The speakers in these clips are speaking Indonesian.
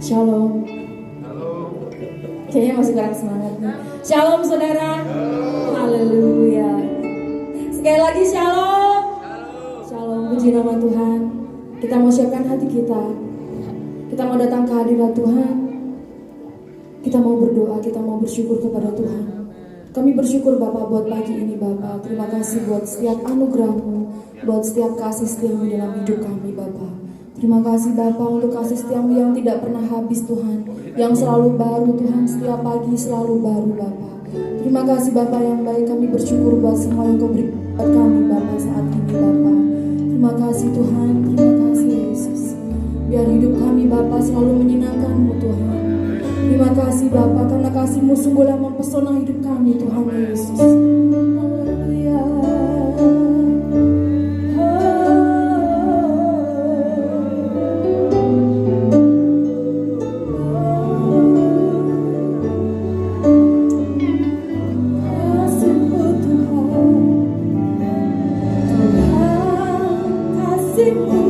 Shalom. Kayaknya masih kurang semangat nih. Shalom saudara. Haleluya. Sekali lagi shalom. Shalom, puji nama Tuhan. Kita mau siapkan hati kita. Kita mau datang ke hadirat Tuhan. Kita mau berdoa, kita mau bersyukur kepada Tuhan. Kami bersyukur Bapa buat pagi ini Bapa. Terima kasih buat setiap anugerah-Mu, buat setiap kasih setia-Mu dalam hidup kami Bapa. Terima kasih Bapa untuk kasih setia-Mu yang tidak pernah habis Tuhan, yang selalu baru Tuhan, setiap pagi selalu baru Bapa. Terima kasih Bapa yang baik, kami bersyukur buat semua yang Kau beri buat kami Bapa saat ini Bapa. Terima kasih Tuhan, terima kasih Yesus. Biar hidup kami Bapa selalu menyenangkan-Mu Tuhan. Terima kasih Bapa karena kasih-Mu sungguhlah mempesona hidup kami Tuhan Yesus. Haleluya. Kasih-Mu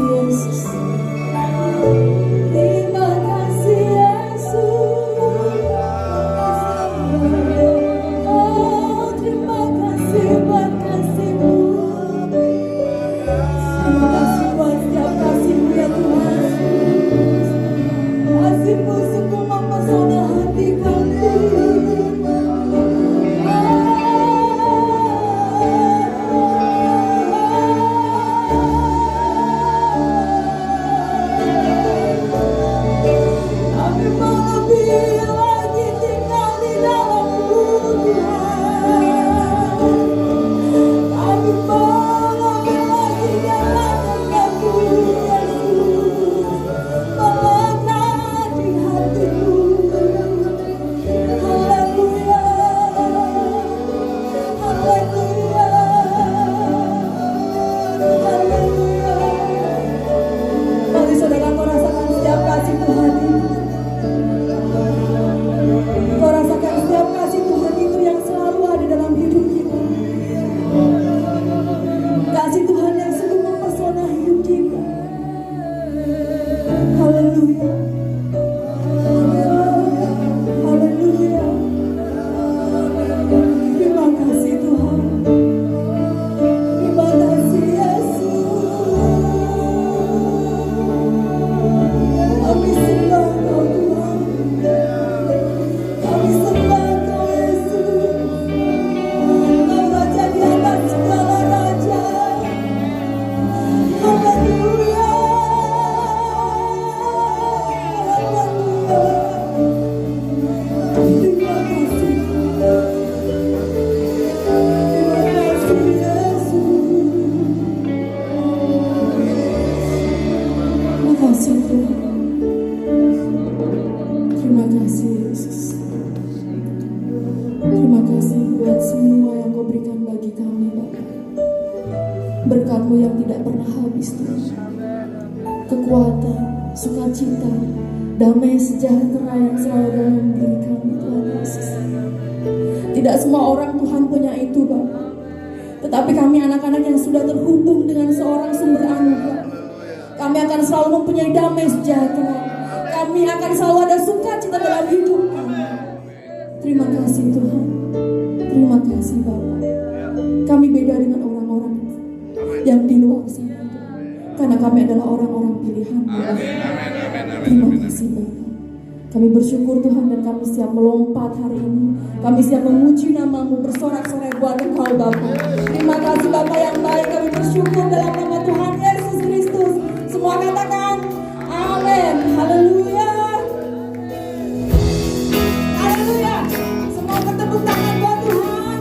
Yesus. Terima kasih Yesus. Oh, terima kasih buat kasih-Mu. Terima kasih buat setiap kasih-Mu ya Tuhan. Kasih-Mu sungguh mempesona hati kami. Kami mau lebih lagi tinggal di dalam-Mu Tuhan. Kami mau lebih lagi nyalakan-Mu Yesus. Melekat di hati-Mu. Haleluya. Haleluya. Haleluya. Mari saudara kau rasakan setiap kasih Tuhan itu. Kau rasakan setiap kasih Tuhan itu yang selalu ada dalam hidup kita. Kasih Tuhan yang sungguh mempesona hidup kita. Haleluya. Haleluya. Terima kasih Tuhan. Terima kasih Yesus. Kami sembah Kau Tuhan. Kami sembah Kau Yesus. Kau Raja di atas segala raja. Haleluya. Haleluya. Terima kasih. Terima kasih Yesus. Terima kasih Tuhan. Terima kasih Yesus. Terima kasih buat semua yang Kau berikan bagi kami Bapa. Berkat-Mu yang tidak pernah habis Tuhan. Kekuatan, sukacita, damai sejahtera yang selalu dalam diri kami Tuhan Yesus. Tidak semua orang Tuhan punya itu Bapa. Tetapi kami anak-anak yang sudah terhubung dengan seorang sumber anugerah, kami akan selalu mempunyai damai sejahtera. Kami akan selalu ada sukacita dalam hidup kami. Terima kasih Tuhan. Terima kasih Bapa. Kami beda dengan orang-orang yang di luar sana Tuhan. Karena kami adalah orang-orang pilihan. Terima kasih Bapa. Kami bersyukur Tuhan dan kami siap melompat hari ini. Kami siap memuji nama-Mu, bersorak-sorai buat Engkau Bapa. Terima kasih Bapa yang baik. Kami bersyukur dalam nama Tuhan Yesus Kristus. Semua katakan amin. Haleluya. Haleluya. Semua bertepuk tangan buat Tuhan.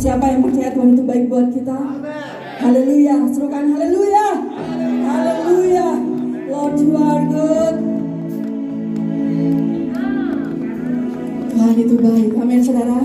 Siapa yang percaya Tuhan itu baik buat kita? Haleluya, serukan haleluya. Haleluya. Lord, you are good. Tuhan itu baik. Amin, saudara.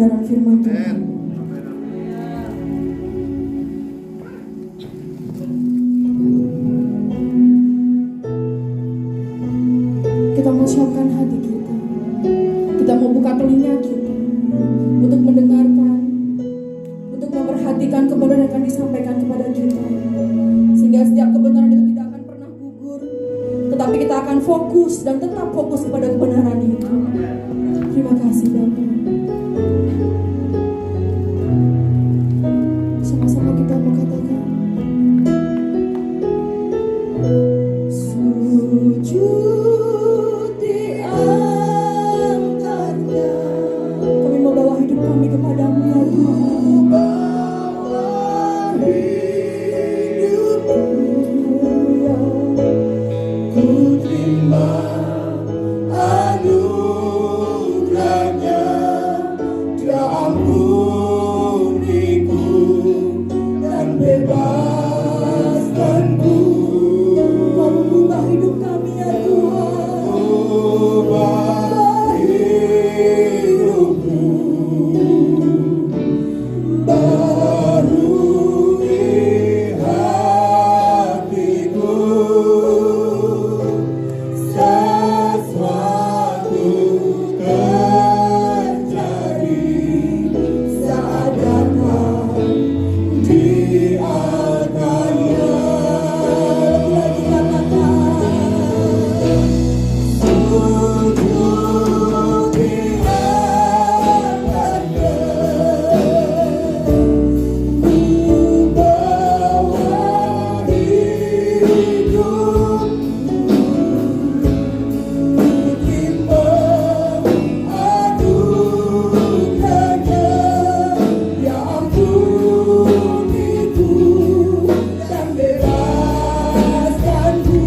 kebenaran firman Tuhan. Kita mau siapkan hati kita. Kita mau buka telinga kita untuk mendengarkan, untuk memperhatikan kebenaran yang akan disampaikan kepada kita. Sehingga setiap kebenaran itu tidak akan pernah gugur, tetapi kita akan fokus dan tetap fokus kepada kebenaran itu. Terima kasih Bapak. Sama-sama kita mau katakan, sujud di altarnya. Kami mau bawa hidup kami kepadamu ya Tuhan. Bawa hidupku ya, ku terima anugerahnya. Dia ampuniku dan bebaskanku. Kau mengubah hidup kami ya Tuhan. Ubah hidupku, barui hatiku. Sesuatu terjadi saat datang di altarnya. Lagi katakan, sujud di altarnya. Ku bawa hidupku, timbang anugerahnya. Dia ampuniku dan bebaskanku.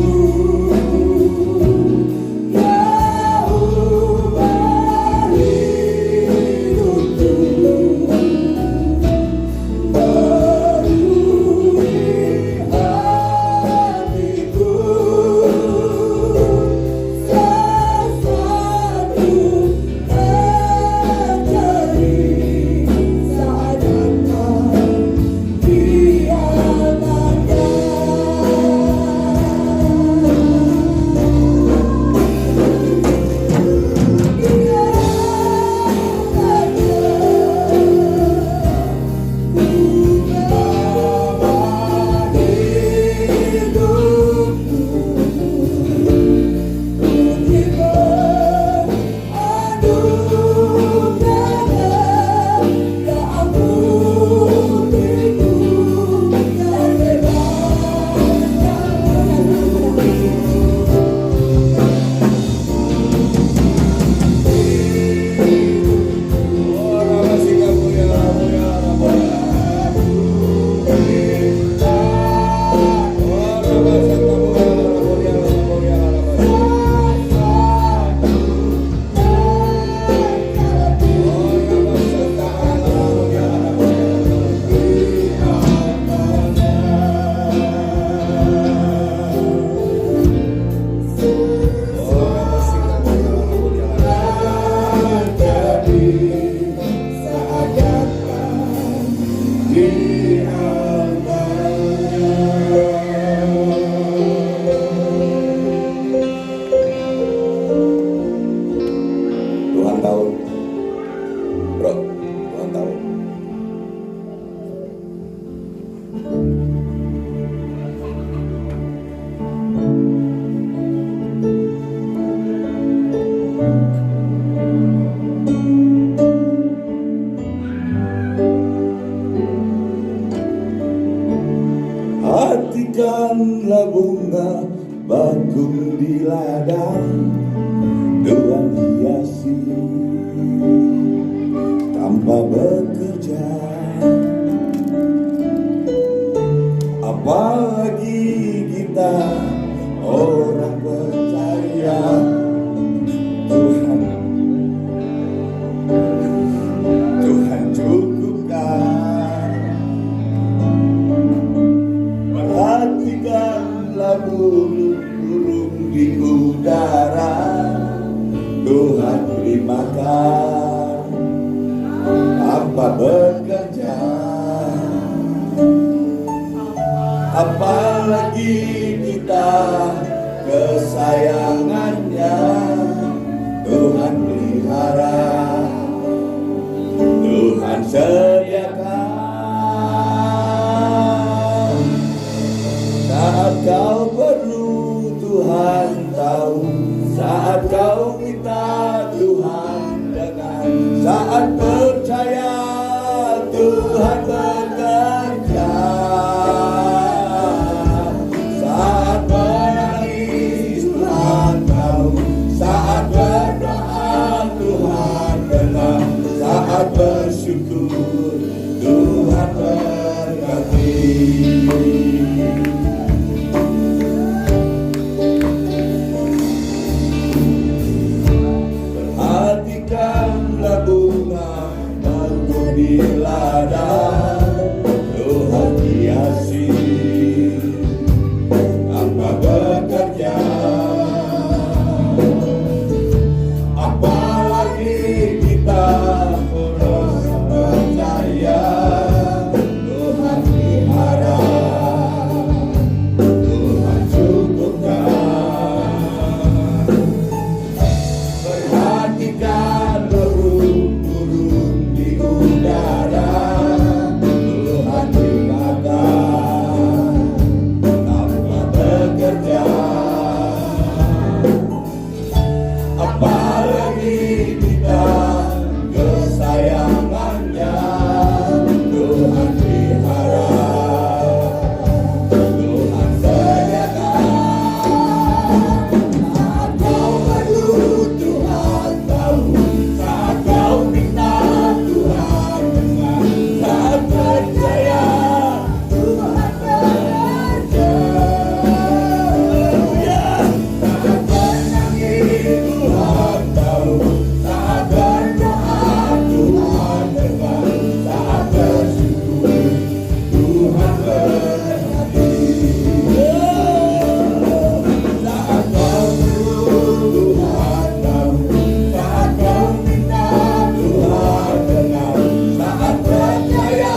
Dia ubah hidupku, barui hatiku. Sesuatu terjadi saat datang di altarnya. Tuhan tahu, bro, Tuhan tahu. Hatikanlah bunga bakung di ladang, Tuhan hiasi tanpa bekerja. Apalagi kita orang percaya, Tuhan cukupkan. Perhatikanlah burung-burung di udara, Tuhan beri makan. tanpa bekerja, apalagi kita kesayangannya Tuhan pelihara, Tuhan sediakan. Saat kau perlu Tuhan tahu, saat kau minta Tuhan dengar, saat percaya Tuhan bekerja, saat menangis Tuhan tahu, saat berdoa Tuhan dengar, saat bersyukur Tuhan berkati. Perhatikanlah bunga tumbuh di ladang, Tuhan hiasi tanpa bekerja, apalagi kita terus percaya Tuhan pelihara, Tuhan cukupkan. Perhatikan burung-burung di udara, Tuhan ciptakan tanpa bekerja, apalagi kita kesayangannya Tuhan pelihara, Tuhan sediakan. Saat kau perlu Tuhan tahu, saat kau minta Tuhan dengar, saat percaya Tuhan bekerja. Saat menangis Tuhan tahu, saat berdoa Tuhan dengar, saat bersyukur Tuhan berkati. Saat kau perlu Tuhan tahu, saat kau minta Tuhan dengar, saat percaya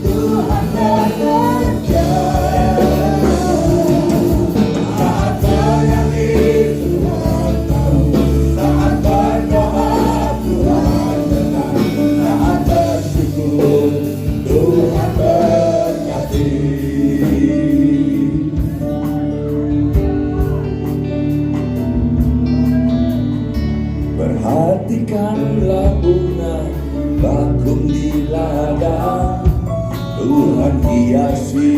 Tuhan bekerja. Saat menangis Tuhan tahu, saat berdoa Tuhan dengar, saat bersyukur Tuhan berkati. Perhatikanlah bunga bakung di ladang, Tuhan hiasi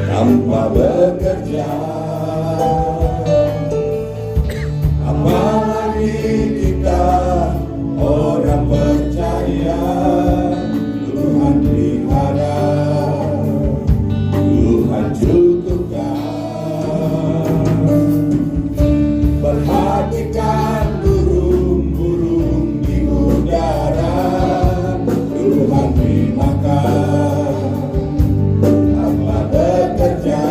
tanpa bekerja, apalagi kita orang percaya Tuhan pelihara, Tuhan cukupkan. Perhatikan burung-burung di udara, Tuhan beri makan tanpa bekerja,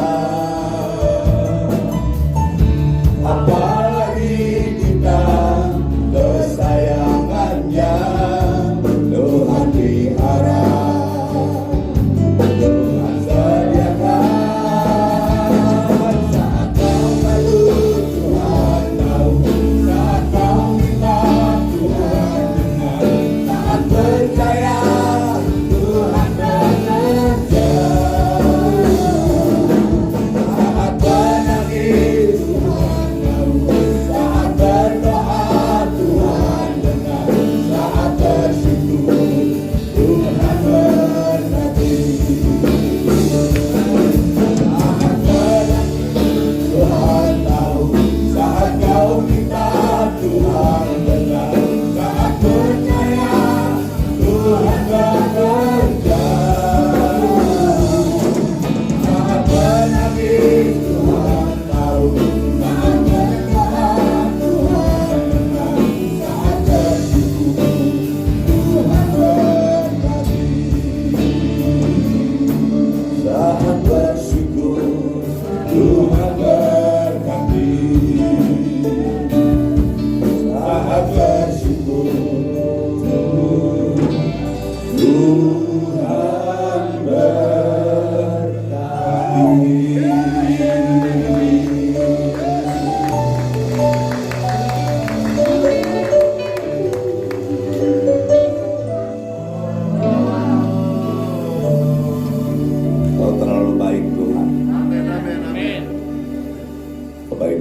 apalagi kita kesayangannya Tuhan pelihara, Tuhan sediakan. Saat kau perlu Tuhan tahu, saat kau minta Tuhan dengar, saat percaya Tuhan bekerja, saat menangis Tuhan tahu,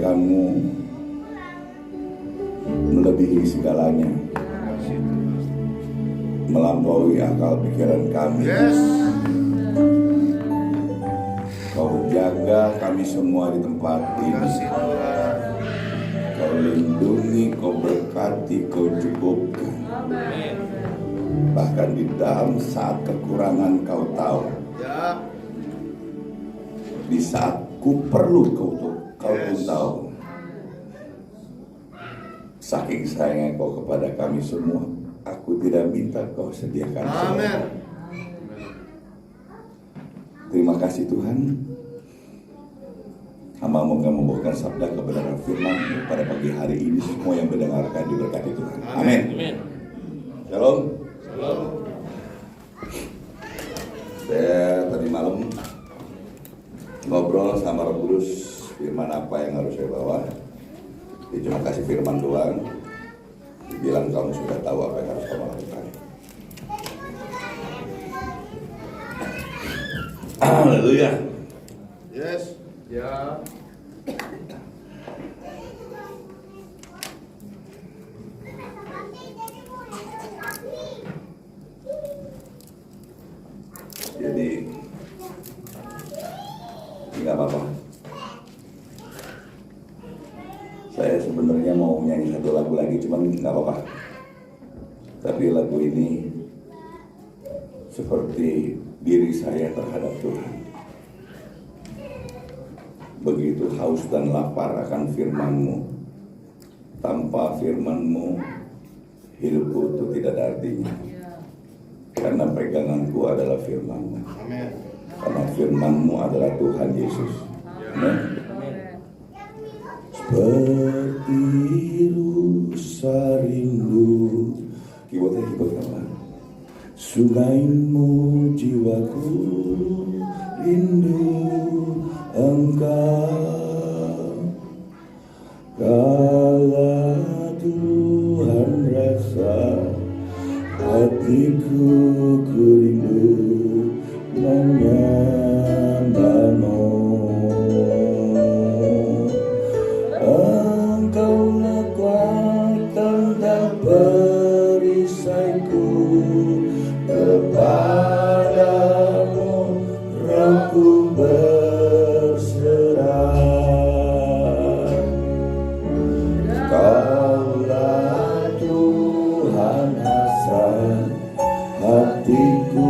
kebaikan-Mu melebihi segalanya, melampaui akal pikiran kami. Kau jaga kami semua di tempat ini. Kau lindungi, Kau berkati, Kau cukupkan. Bahkan di dalam saat kekurangan Kau tahu. Di saat ku perlu Kau pun tahu. Saking sayangnya Kau kepada kami semua, aku tidak minta Kau sediakan semua. Terima kasih Tuhan. Hamba moga membawakan sabda kebenaran firman pada pagi hari ini. Semua yang mendengarkan diberkati Tuhan. Amin. Shalom. Saya tadi malam ngobrol sama Roh Kudus, firman apa yang harus saya bawa. Dia cuma kasih firman doang. Dibilang kamu sudah tahu apa yang harus kamu lakukan. Haleluya. Yes. Ya. Jadi nggak apa-apa. Saya sebenarnya mau nyanyi satu lagu lagi, cuman nggak apa-apa. Tapi lagu ini seperti diri saya terhadap Tuhan. Begitu haus dan lapar akan firman-Mu. Tanpa firman-Mu, hidupku itu tidak ada artinya. Karena peganganku adalah firman-Mu. Karena firman-Mu adalah Tuhan Yesus. Amin. Seperti rusa rindu, kibotnya apa? Sungaimu jiwaku rindu Engkau. Kala Tuhan rasa hatiku ku rindu menyembah-Mu. Engkaulah kuatan dan perisaiku, kepadamu rohku berserah. Kaulah Tuhan hasrat hatiku,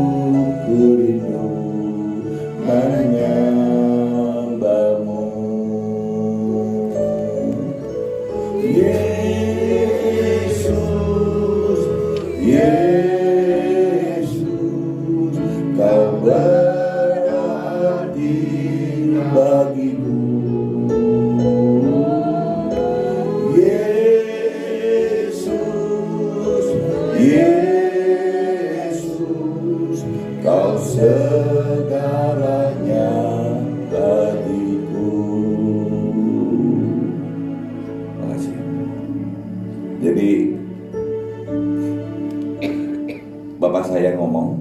ku rindu menyembah-Mu. Yesus, Yesus, Kau berarti bagiku. Yesus, Yesus, Kau segalanya bagiku. Makasih. Jadi Bapak saya ngomong,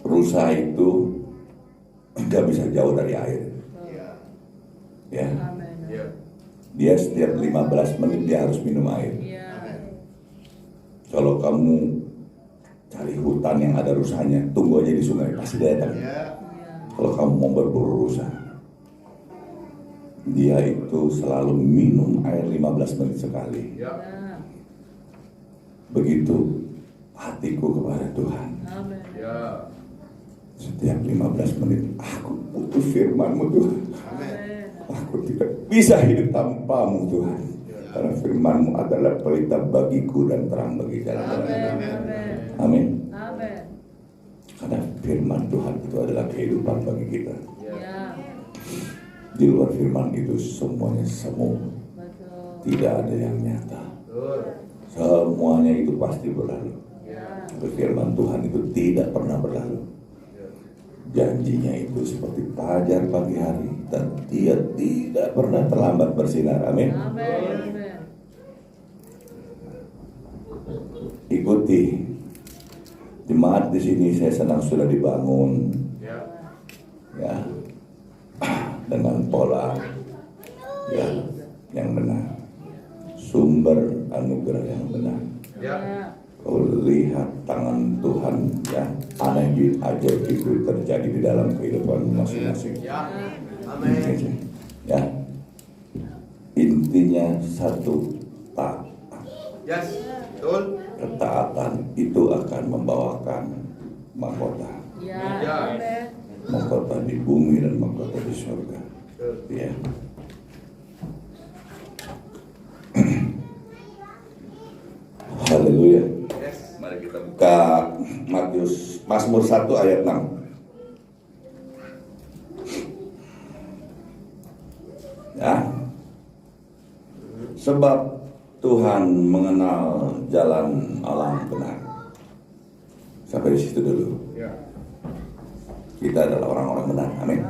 rusa itu nggak bisa jauh dari air. Ya. Dia setiap 15 menit dia harus minum air. Kalau kamu cari hutan yang ada rusanya, tunggu aja di sungai, pasti dia datang. Kalau kamu mau berburu rusa, dia itu selalu minum air 15 menit sekali. Begitu hatiku kepada Tuhan. Setiap 15 menit aku butuh firman-Mu Tuhan. Aku tidak bisa hidup tanpa-Mu Tuhan. Karena firman-Mu adalah pelita bagiku dan terang bagi jalan-jalan. Amin. Karena firman Tuhan itu adalah kehidupan bagi kita. Di luar firman itu semuanya semu. Tidak ada yang nyata. Semuanya itu pasti berlalu. Tapi firman Tuhan itu tidak pernah berlalu. Janjinya itu seperti fajar pagi hari, dan dia tidak pernah terlambat bersinar. Amin. Ikuti jemaat di sini. Saya senang sudah dibangun. Ya, dengan pola ya yang benar, sumber anugerah yang benar. Kau lihat tangan Tuhan ya, aneh aja itu terjadi di dalam kehidupan masing-masing. Amin. Ya, intinya satu, taat. Yes. Betul. Ketaatan itu akan membawakan mahkota. Ya. Mahkota di bumi dan mahkota di surga. Ya. Haleluya. Mari kita buka Mazmur 1 ayat 6. Ya. Sebab Tuhan mengenal jalan Allah benar. Sampai di situ dulu. Ya. Kita adalah orang-orang benar. Amin.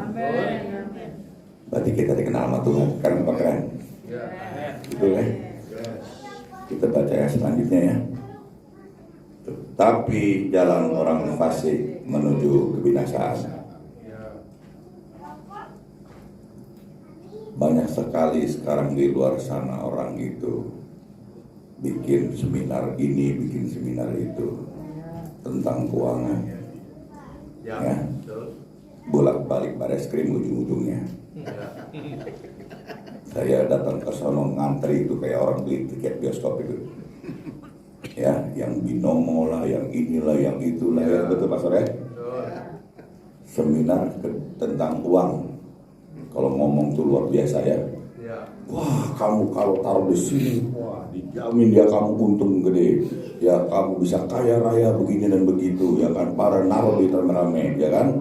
Berarti kita dikenal sama Tuhan. Keren apa keren? Ya. Betul ya? Kita baca yang selanjutnya ya. Tapi jalan orang fasik menuju kebinasaan. Banyak sekali sekarang di luar sana orang itu bikin seminar ini, bikin seminar itu tentang keuangan. Ya. Bolak-balik bareskrim ujung-ujungnya. Saya datang ke sono ngantri itu kayak orang beli tiket bioskop itu. Ya, yang binomo lah, yang inilah, yang itulah, ya, betul Pak Sore? Seminar tentang uang. Kalau ngomong tuh luar biasa ya. Wah, kamu kalau taruh di sini, wah, dijamin ya kamu untung gede. Ya kamu bisa kaya raya begini dan begitu, ya kan? Para naruh di rame-rame, ya kan?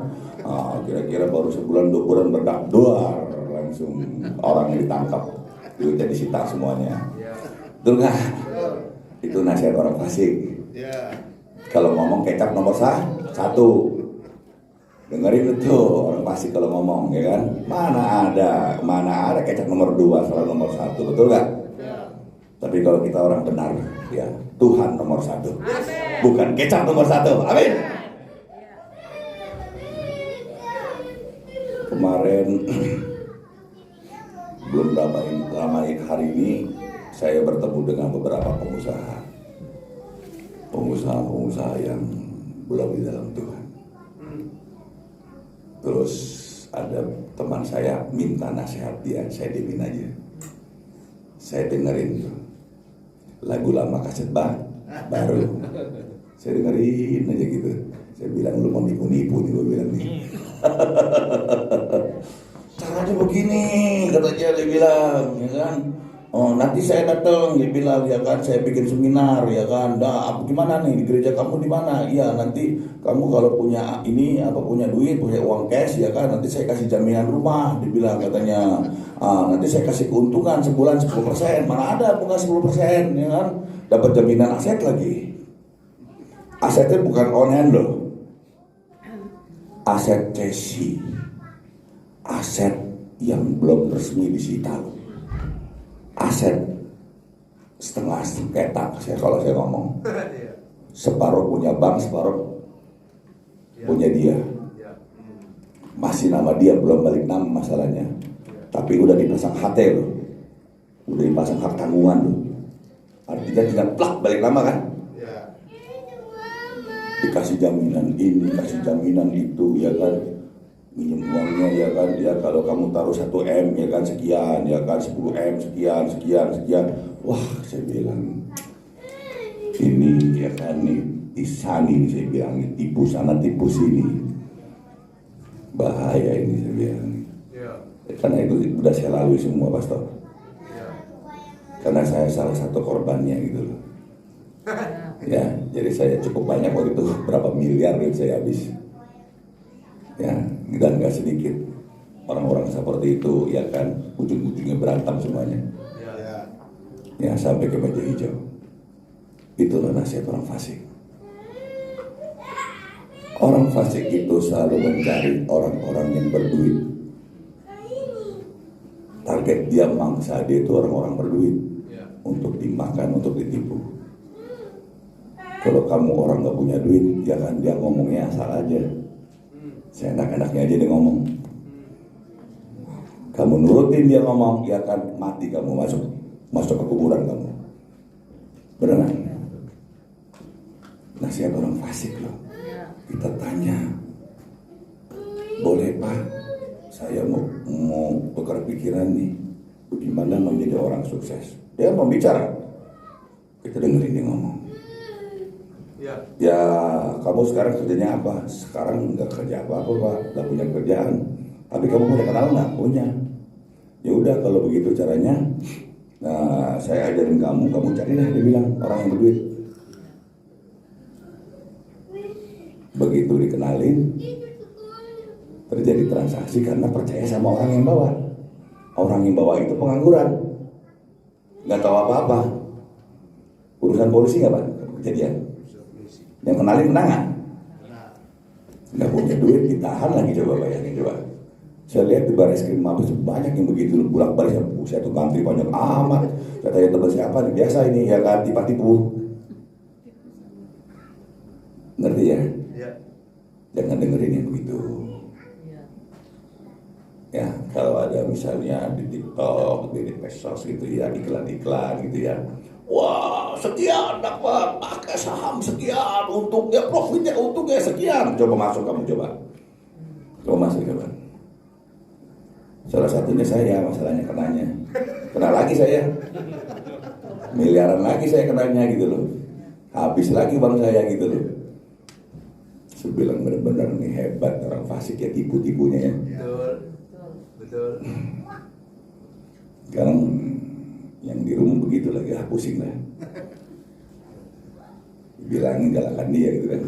Kira-kira baru sebulan 2 bulan berdak doar langsung orang yang ditangkap, duitnya disita semuanya. Betul nggak? Itu nasihat orang fasik. Kalau ngomong kecap nomor 1, dengerin itu orang fasik kalau ngomong, ya kan? Mana ada kecap nomor 2 selalu nomor 1, betul nggak? Tapi kalau kita orang benar, ya Tuhan nomor 1, bukan kecap nomor 1. Amin. Kemarin belum lama hari ini saya bertemu dengan beberapa pengusaha yang belum di dalam Tuhan. Terus ada teman saya minta nasihat dia, saya diemin aja. Saya dengerin tuh lagu lama kaset baru, saya dengerin aja gitu. Saya bilang lu mau nipu-nipu nih, gue bilang nih. Caranya begini, katanya dia bilang, ya kan? Oh, nanti saya datang, dia bilang, ya kan, saya bikin seminar, ya kan, gimana nih, di gereja kamu di mana? Iya, nanti kamu kalau punya ini, punya duit, punya uang cash, ya kan, nanti saya kasih jaminan rumah, dibilang katanya, nanti saya kasih keuntungan sebulan 10%, mana ada bunga 10%, ya kan, dapat jaminan aset lagi. Asetnya bukan on hand loh, aset cesi, aset yang belum resmi disita loh. Aset setengah sengketa kalau saya ngomong. Separuh punya bank, separuh punya dia. Masih nama dia, belum balik nama masalahnya. Tapi udah dipasang HT loh. Udah dipasang hak tanggungan loh. Artinya tinggal plak balik nama kan. Dikasih jaminan ini, kasih jaminan itu, ya kan. Minjem uangnya, ya kan, ya kalau kamu taruh 1M, ya kan sekian, ya kan 10M sekian. Wah, saya bilang ini, ya kan, nih Isani, saya bilang nih, tipu sana tipu sini, bahaya ini, saya bilang. Karena itu udah saya lalui semua, Pastor. Karena saya salah satu korbannya gitu loh. Ya, jadi saya cukup banyak waktu itu, berapa miliar yang saya habis. Ya, dan gak sedikit orang-orang seperti itu, ya kan, ujung-ujungnya berantem semuanya. Ya, sampai ke meja hijau. Itulah nasihat orang fasik. Orang fasik itu selalu mencari orang-orang yang berduit. Target dia, mangsa dia itu orang-orang berduit, untuk dimakan, untuk ditipu. Kalau kamu orang gak punya duit, ya kan, dia ngomongnya asal aja. Saya enak-enaknya aja dia ngomong. Kamu nurutin dia ngomong, dia akan mati, kamu masuk ke kuburan kamu. Benar? Nasihat orang fasik loh. Kita tanya, boleh Pak, saya mau tukar pikiran nih, bagaimana menjadi orang sukses. Dia mau bicara, kita dengerin dia ngomong. Ya, kamu sekarang kerjanya apa? Sekarang nggak kerja apa-apa Pak, nggak punya kerjaan. Tapi kamu punya kenal nggak? Punya. Ya udah, kalau begitu caranya, nah saya ajarin kamu carilah, dia bilang, orang yang berduit. Begitu dikenalin, terjadi transaksi karena percaya sama orang yang bawa. Orang yang bawa itu pengangguran, nggak tahu apa-apa. Urusan polisi nggak Pak? Kejadian. Yang kenalin menangan, nggak punya duit, ditahan lagi. Coba bayangin coba. Saya lihat di Barreskrim Mabes banyak yang begitu, bolak-balik. Saya tuh mantri banyak amat. Saya tanya teman siapa nih, biasa ini ya kan, tipu-tipu. Ngerti ya? Jangan dengerin yang begitu. Ya, kalau ada misalnya di TikTok, di medsos gitu ya, iklan-iklan gitu ya. Wah, sekian dapat pakai saham sekian, untungnya profitnya untungnya sekian. Coba masuk kamu coba. Coba. Salah satunya saya, masalahnya kenanya. Kena lagi saya. Miliaran lagi saya kenanya gitu loh. Habis lagi uang saya gitu loh. Saya bilang benar-benar nih hebat orang fasik ya, tipu-tipunya ya. Betul. Sekarang yang di rumah begitu lagi, pusing lah. Bilangin galakan dia gitu kan.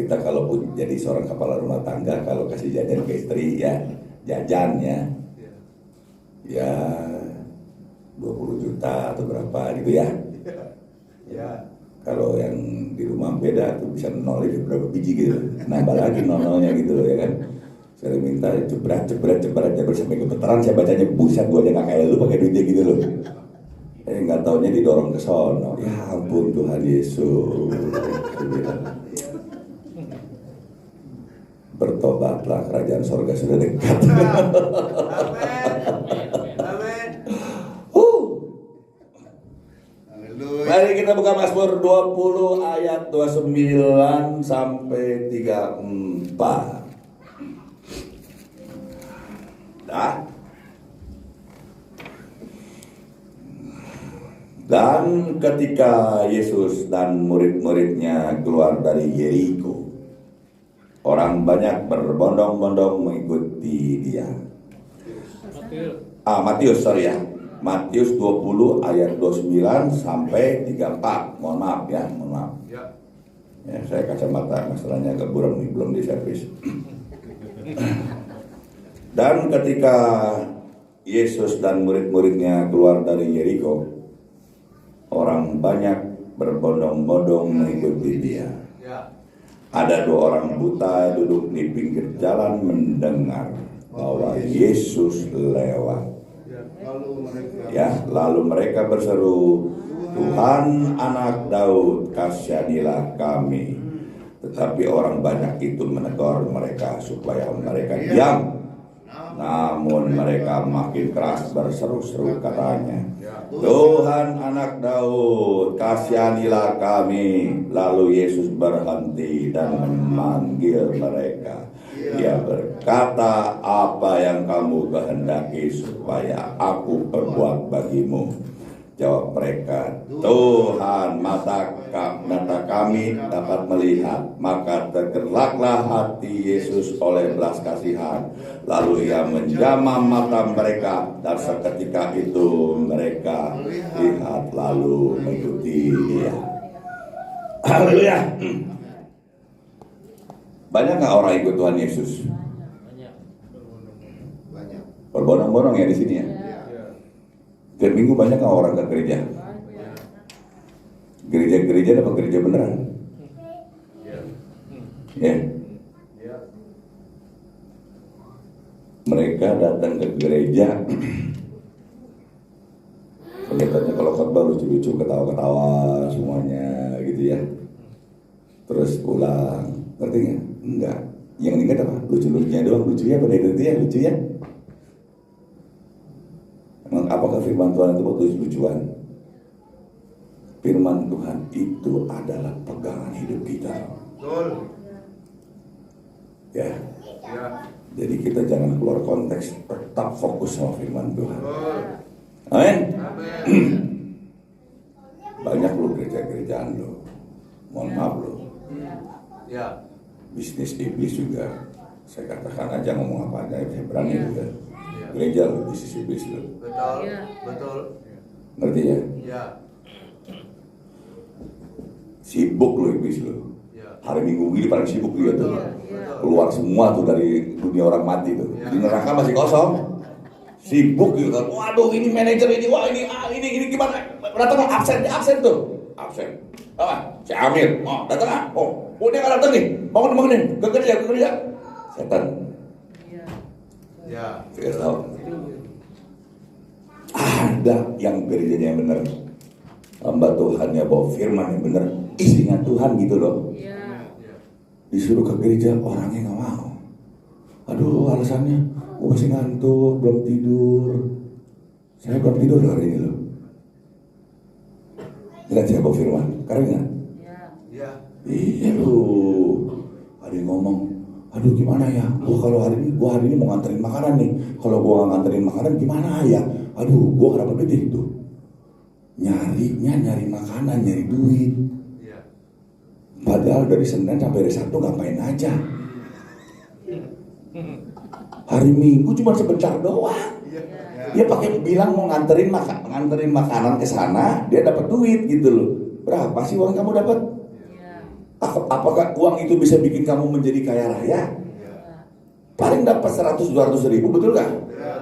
Kalau jadi seorang kepala rumah tangga, kalau kasih jajan ke istri ya jajannya ya 20 juta atau berapa gitu ya. Kalau yang di rumah beda tuh bisa nol itu berapa biji gitu, nambah lagi nol-nolnya gitu loh ya kan. Saya minta jebret sampai gemeteran, saya bacanya, buset gue aja gak kayak lu pakai duitnya gitu loh. Nggak taunya didorong ke sono. Ya ampun Tuhan Yesus. Bertobatlah, kerajaan sorga sudah dekat. Amin. Mari kita buka Mazmur 20 ayat 29 sampai 34. Dan ketika Yesus dan murid-muridnya keluar dari Yeriko, orang banyak berbondong-bondong mengikuti dia. Matius 20 ayat 29 sampai 34. Mohon maaf ya. Ya, saya kacamata, masalahnya agak buram nih, belum diservis. Dan ketika Yesus dan murid-muridnya keluar dari Yeriko, orang banyak berbondong-bondong mengikuti dia. Ada 2 orang buta duduk di pinggir jalan mendengar bahwa Yesus lewat. Lalu mereka berseru, Tuhan Anak Daud, kasihanilah kami. Tetapi orang banyak itu menegur mereka supaya mereka diam. Namun mereka makin keras berseru-seru katanya, Tuhan Anak Daud, kasihanilah kami. Lalu Yesus berhenti dan memanggil mereka. Dia berkata, apa yang kamu kehendaki supaya aku perbuat bagimu? Jawab mereka, Tuhan, mata kami dapat melihat. Maka tergeraklah hati Yesus oleh belas kasihan. Lalu ia menjamah mata mereka, dan seketika itu mereka lihat lalu mengikuti dia. Haleluya. Banyak nggak orang ikut Tuhan Yesus? Banyak. Berbondong-bondong ya di sini ya. Tiap minggu banyak nggak orang ke gereja? Gereja-gereja apa gereja beneran? Ya. Mereka datang ke gereja, kelihatannya kalau khotbah lucu-lucu, ketawa-ketawa semuanya gitu ya. Terus pulang, ngerti nggak? Enggak. Yang diingat apa? lucu-lucunya doang, lucu ya pada itu ya, lucu ya. Emang apakah firman Tuhan itu lucu-lucuan? Firman Tuhan itu adalah pegangan hidup kita. Betul. Ya. Ya. Jadi kita jangan keluar konteks, tetap fokus sama firman Tuhan. Betul. Amin. Amin. Banyak lo gereja-gerejaan lo, mohon maaf lo, Ya. bisnis iblis juga. Saya katakan aja ngomong apa aja, saya berani juga. Ya. Gereja lo, bisnis iblis lo, Betul. Betul. ngerti ya? Ya. Sibuk lo iblis lo. Ya. Hari Minggu ini paling sibuk dia tuh. Betul. Keluar semua tuh dari dunia orang mati tuh. Ya. Di neraka masih kosong. Sibuk gitu kan. Waduh, ini manajer ini, wah ini gimana? Datang absen tuh. Absen. Apa? Si Amir. Oh, datang. Oh, dia nggak datang nih. Bangun ke kerja. Setan. Ya. Saya tahu. Ada yang gerejanya yang benar. Hamba Tuhannya bawa firman yang benar. Isinya Tuhan gitu loh. Disuruh ke gereja, orangnya nggak mau. Aduh, alasannya gue masih ngantuk, belum tidur. Saya belum tidur hari ini loh. Lihat saya bawa firman, keren nggak? Ya. Iya loh. Ada yang ngomong, aduh gimana ya? Kalau hari ini mau nganterin makanan nih. Kalau gue nggak nganterin makanan gimana ya? Aduh, gue nggak dapat duit itu. Nyari makanan, nyari duit. Ya. Padahal dari Senin sampai hari Sabtu ngapain aja? Hari Minggu cuma sebentar doang. Ya. Dia pakai bilang mau nganterin makanan ke sana, dia dapat duit gitu loh. Berapa sih uang kamu dapat? Apakah uang itu bisa bikin kamu menjadi kaya raya? Paling dapat 100-200 ribu, betul gak? Ya.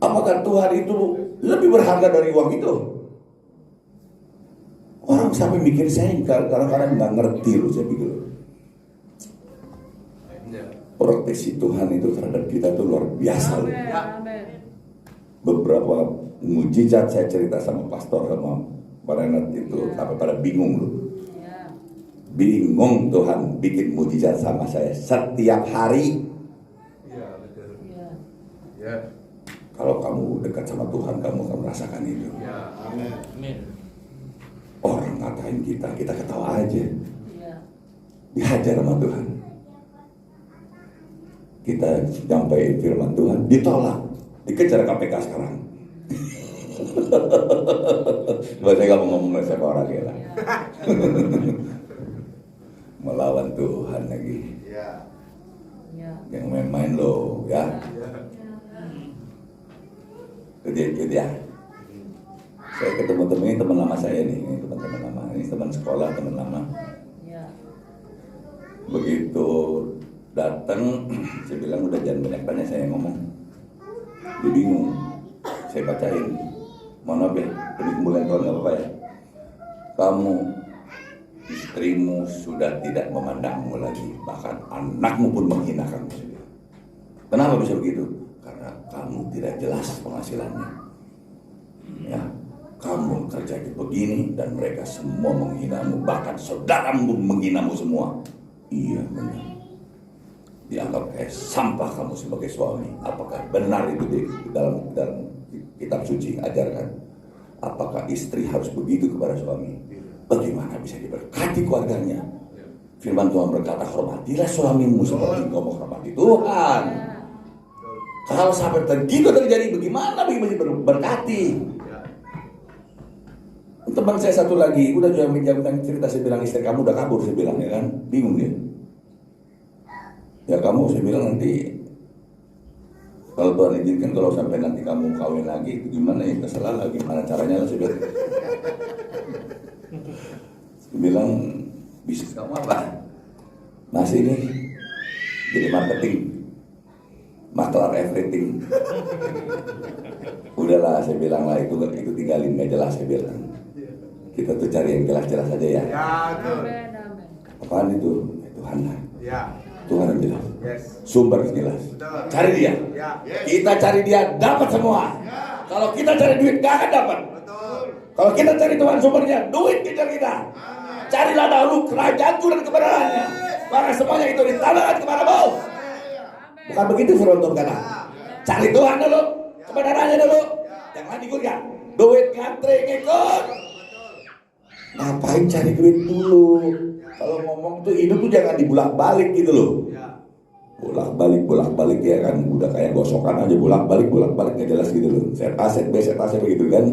Apakah Tuhan itu lebih berharga dari uang itu? Orang sampai mikir saya kadang-kadang nggak ngerti loh, saya pikir Ya. proteksi Tuhan itu terhadap kita tuh luar biasa loh. Beberapa mujizat saya cerita sama pastor sama Barenat itu sampai pada bingung loh. Bingung Tuhan bikin mujizat sama saya setiap hari. Ya, betul. Ya. Kalau kamu dekat sama Tuhan, kamu akan merasakan itu. Ya. Amin. Orang ngatain kita ketawa aja. Dihajar sama Tuhan. Kita nyampein firman Tuhan, ditolak, dikejar KPK sekarang. Saya nggak mau ngomong sama orang ya lah. Melawan Tuhan lagi. Ya. Yang main-main loh, ya. Gitu ya. Saya ketemu temen lama saya nih, ini teman-teman lama, ini teman sekolah, teman lama. Begitu datang, saya bilang udah jangan banyak tanya, saya ngomong. Dia bingung, saya bacain. Mohon maaf ya, demi kemuliaan Tuhan nggak apa-apa ya. Kamu, istrimu sudah tidak memandangmu lagi, bahkan anakmu pun menghina kamu. Kenapa bisa begitu? Karena kamu tidak jelas penghasilannya. Ya, kamu kerja begini dan mereka semua menghinamu, bahkan saudaramu menghinamu semua. Iya benar. Dianggap kayak sampah kamu sebagai suami. Apakah benar itu di dalam kitab suci ajarkan? Apakah istri harus begitu kepada suami? Bagaimana bisa diberkati keluarganya? Firman Tuhan berkata, hormatilah suamimu seperti engkau menghormati Tuhan. Kalau sampai begitu terjadi, bagaimana berkati? Teman saya satu lagi, udah jam cerita, saya bilang istri kamu udah kabur, saya bilang ya kan, bingung dia. Ya kamu, saya bilang nanti kalau Tuhan izinkan, kalau sampai nanti kamu kawin lagi, itu gimana ya, kesalahan lagi, gimana caranya lah, saya bilang. Saya bilang, bisnis kamu apa? Masih nih, jadi marketing, maklar everything. Udahlah, saya bilang lah, itu tinggalin, gak jelas, saya bilang. Kita tuh cari yang jelas-jelas aja ya. Ya, betul. Apaan itu? Tuhan lah. Ya. Tuhan yang jelas. Yes. Sumber jelas. Betul. Cari dia. Ya. Yes. Kita cari dia, dapat semua. Ya. Kalau kita cari duit, gak akan dapat. Betul. Kalau kita cari Tuhan sumbernya, duit kejar kita. Amin. Carilah dahulu kerajaanku dan kebenarannya. Yes. Maka semuanya itu ditambahkan kepadamu. Bukan begitu firman Tuhan kata. Cari Tuhan dulu, kebenarannya dulu. Jangan ikut ya. Duit ngantri ngikut. Ngapain cari duit dulu? Kalau ngomong tuh hidup tuh jangan dibulak-balik gitu loh. Bolak-balik ya kan, udah kayak gosokan aja bolak-balik nggak jelas gitu loh. Set A, set B begitu kan.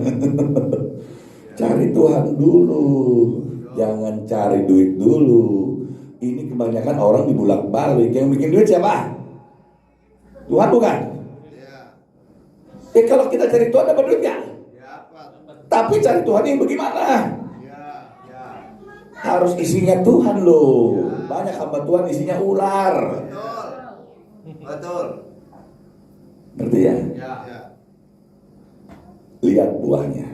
Cari Tuhan dulu, jangan cari duit dulu. Ini kebanyakan orang dibulak-balik. Yang bikin duit siapa? Tuhan bukan? Kalau kita cari Tuhan dapat duit nggak? Tapi cari Tuhan yang bagaimana? Harus isinya Tuhan loh. Banyak hamba Tuhan isinya ular. Betul. Ngerti ya? Lihat buahnya.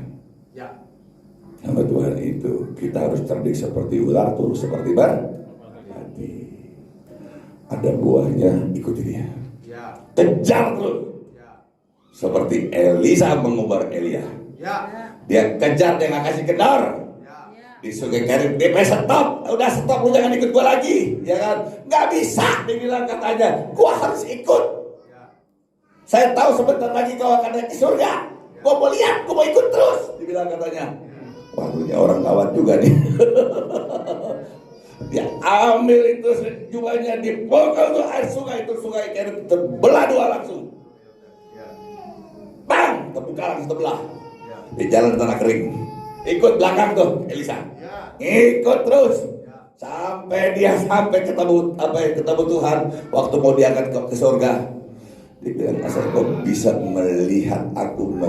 Hamba Tuhan itu kita harus cerdik seperti ular, tulus seperti berhati. Ada buahnya, ikuti dia. Kejar terus. Seperti Elisa mengubah Elia. Dia kejar, dia nggak kasih kendor. Di Sungai Kerit, dia stop. Udah stop, lu jangan ikut gua lagi, ya kan? Nggak bisa, dibilang katanya. Gua harus ikut. Saya tahu sebentar lagi kau akan naik ke surga. Gua mau lihat, gua mau ikut terus, dibilang katanya. Waduh, ini orang kawat juga nih. Dia ambil itu jubahnya, dipukul tuh air sungai, itu Sungai Kerit terbelah dua langsung. Bang, terbuka langsung terbelah. Di jalan tanah kering. Ikut belakang tuh Elisa. Ikut terus sampai dia ketemu Tuhan. Waktu mau diangkat ke surga, dia bilang, asal kau bisa melihat aku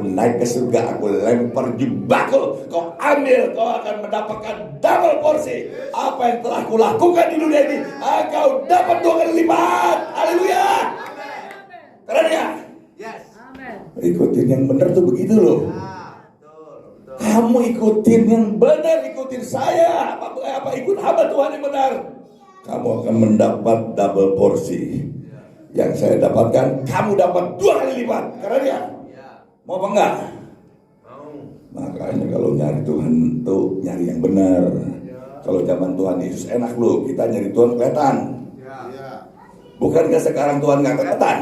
naik ke surga, aku lempar jubahku, kau ambil, kau akan mendapatkan double porsi. Apa yang telah kulakukan di dunia ini, kau dapat 2 kali lipat. Haleluya. Keren ya? Ikutin yang benar tuh begitu loh. Kamu ikutin yang benar, ikutin saya, apa ikut hamba Tuhan yang benar, kamu akan mendapat double porsi. Yang saya dapatkan, kamu dapat 2 kali lipat. Keren ya? Mau apa enggak? Makanya kalau nyari Tuhan tuh nyari yang benar. Kalau zaman Tuhan Yesus enak loh, kita nyari Tuhan kelihatan. Bukankah sekarang Tuhan nggak kelihatan?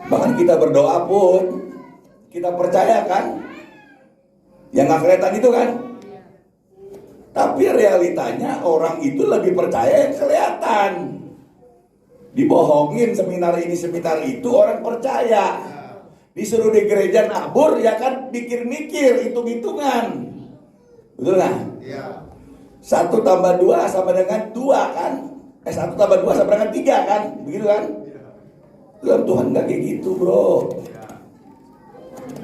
Bahkan kita berdoa pun kita percaya kan, yang nggak kelihatan itu kan. Tapi realitanya orang itu lebih percaya yang kelihatan. Dibohongin seminar ini seminar itu, orang percaya. Disuruh di gereja nabur, ya kan mikir-mikir, hitung-hitungan. Betul nggak? 1 tambah 2 sama dengan 2 kan? 1 tambah 2 sama dengan 3 kan? Begitu kan? Dalam Tuhan nggak kayak gitu bro.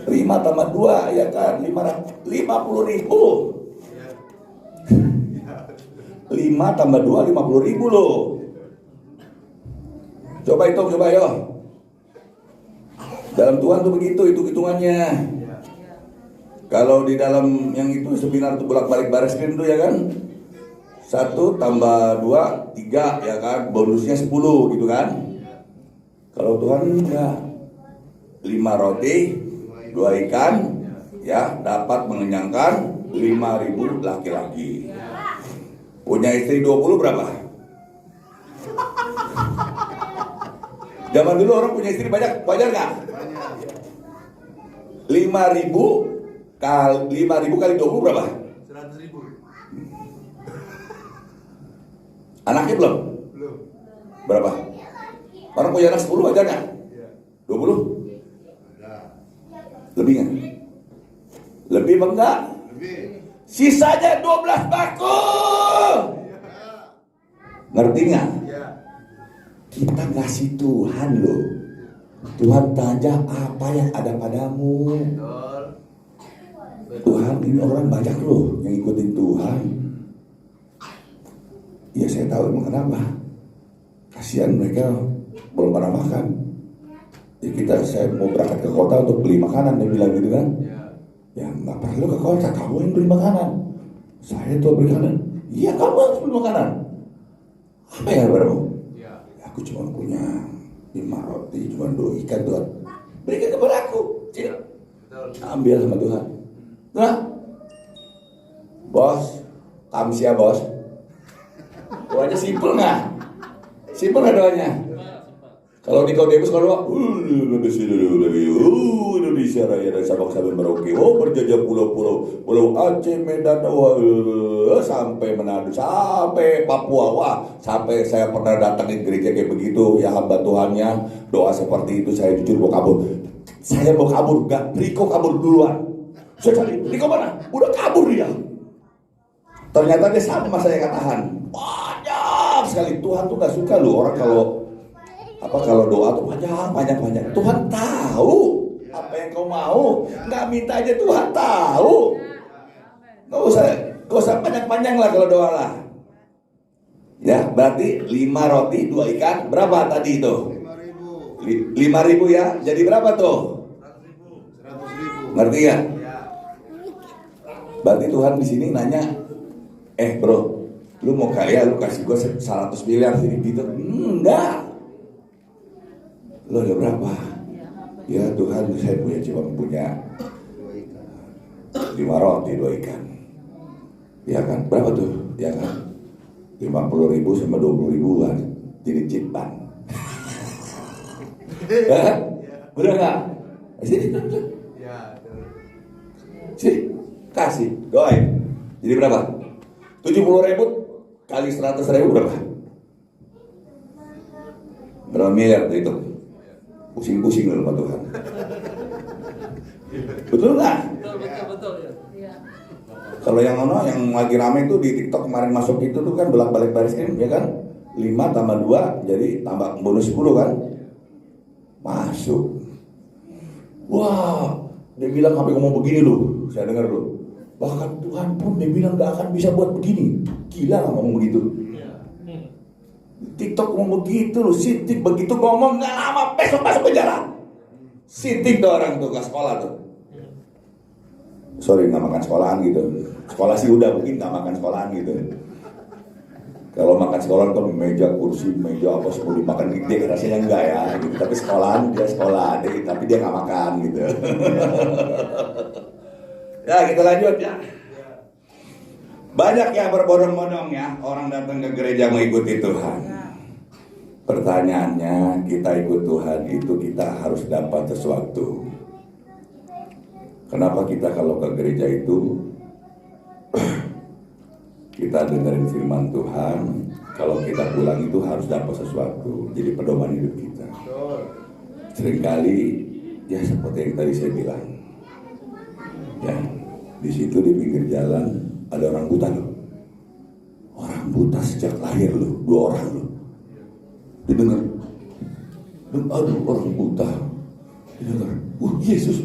5 tambah 2 ya kan 50.000. 5 tambah 2 50.000 loh. Coba hitung, coba yo. Dalam Tuhan tuh begitu hitung-hitungannya. Kalau di dalam yang itu seminar tuh bolak-balik baris krim tuh ya kan, 1 tambah 2 3 ya kan, bonusnya 10 gitu kan. Kalau Tuhan enggak, 5 roti 2 ikan ya dapat mengenyangkan 5.000 laki-laki. Punya istri 20 berapa? Zaman dulu orang punya istri banyak, wajar nggak? 5.000 kali 20 berapa? 100.000. Anaknya belum? Belum. Berapa? Orang punya anak 10 wajar nggak? 20? Lebih nggak? Lebih enggak? Lebih. Sisanya 12 baku. Ngerti nggak? Kita ngasih Tuhan loh. Tuhan tanya apa yang ada padamu. Tuhan, ini orang banyak loh yang ikutin Tuhan. Ya saya tahu emang kenapa. Kasihan mereka belum pernah makan. Ya saya mau berangkat ke kota untuk beli makanan, dia bilang gitu kan. Ya nggak perlu ke kota, kamu yang beli makanan. Saya tuh beli makanan. Iya kamu harus beli makanan. Apa ya baru? Aku cuma punya 5 roti, cuma 2 ikan Tuhan. Berikan kepada aku. Ambil sama Tuhan. Nah, bos, kamsia bos. Doanya simpel nggak? Simpel nggak doanya? Kalau Nikodemus kalau Indonesia Raya dan Sabang sampai Merauke, berjajah pulau-pulau, Pulau Aceh, Medan, sampai Manado, sampai Papua, sampai saya pernah datangin gereja kayak begitu, ya hamba Tuhannya doa seperti itu, saya jujur mau kabur. Saya mau kabur, gak, Riko kabur duluan. Saya cari, Riko mana? Udah kabur dia. Ternyata dia sama saya katakan, banyak sekali. Tuhan tuh gak suka loh orang kalau doa tuh panjang. Tuhan tahu apa yang kau mau, nggak minta aja Tuhan tahu. Nggak usah panjang lah kalau doa lah. Ya berarti 5 roti 2 ikan berapa tadi itu? 5.000 ya. Jadi berapa tuh? 100.000. Ngerti ya? Berarti Tuhan di sini nanya, bro, lu mau kaya, lu kasih gue 100 miliar sini gitu? Enggak. Lo ada berapa? Ya Tuhan, saya cuma punya 5 roti 2 ikan. Ya kan? Berapa tuh? Ya kan? 50.000 sama 20.000-an. Jadi cipan. Ya? Udah gak? Sini. Sini. Kasih. Doain. Jadi berapa? 70.000 kali 100.000 berapa? Berapa miliar itu? Pusing-pusing sama Tuhan. Betul nggak? Betul ya. Kalau yang lagi rame itu di TikTok kemarin masuk itu tuh kan bolak-balik baris krim, ya kan? 5 tambah 2 jadi tambah bonus 10 kan? Masuk. Wah, dia bilang sampai ngomong begini loh, saya dengar loh. Bahkan Tuhan pun dia bilang gak akan bisa buat begini. Gila ngomong begitu. TikTok ngomong begitu loh, Sintik begitu ngomong gak lama besok masuk penjara. Sintik tuh orang tuh ke sekolah tuh. Sorry gak makan sekolahan gitu. Sekolah sih udah mungkin gak makan sekolahan gitu. Kalau makan sekolahan tuh meja, kursi, meja apa semua dimakan dia rasanya enggak ya gitu. Tapi sekolahan dia sekolah, tapi dia gak makan gitu. Ya kita lanjut ya. Banyak yang berbondong-bondong ya orang datang ke gereja mengikuti Tuhan. Pertanyaannya, kita ikut Tuhan itu kita harus dapat sesuatu. Kenapa kita kalau ke gereja itu kita dengerin firman Tuhan, kalau kita pulang itu harus dapat sesuatu. Jadi pedoman hidup kita. Seringkali ya seperti yang tadi saya bilang. Ya, di situ di pinggir jalan ada orang buta loh. Orang buta sejak lahir loh, 2 orang loh. Didengar, aduh orang buta. Didengar, Yesus,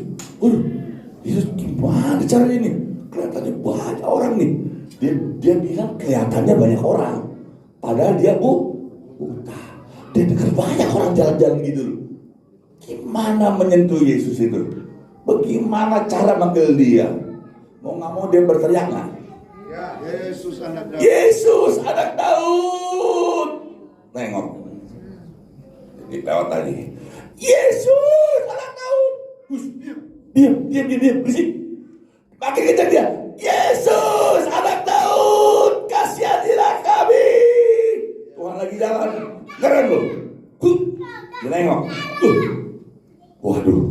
Yesus gimana caranya nih? Kelihatannya banyak orang nih. Dia bilang kelihatannya banyak orang, padahal dia buta. Dia dengar banyak orang jalan-jalan gitu loh. Gimana menyentuh Yesus itu? Bagaimana cara manggil dia? Mau nggak mau dia berteriak nggak? Ya, Yesus anak Daud. Yesus anak Daud. Nengok. Lewat tadi. Yesus anak Daud. Diam, bersih. Makin kencang dia. Yesus anak Daud, kasihanilah kami. Tuhan lagi jalan. Keren loh. Dia nengok. Waduh.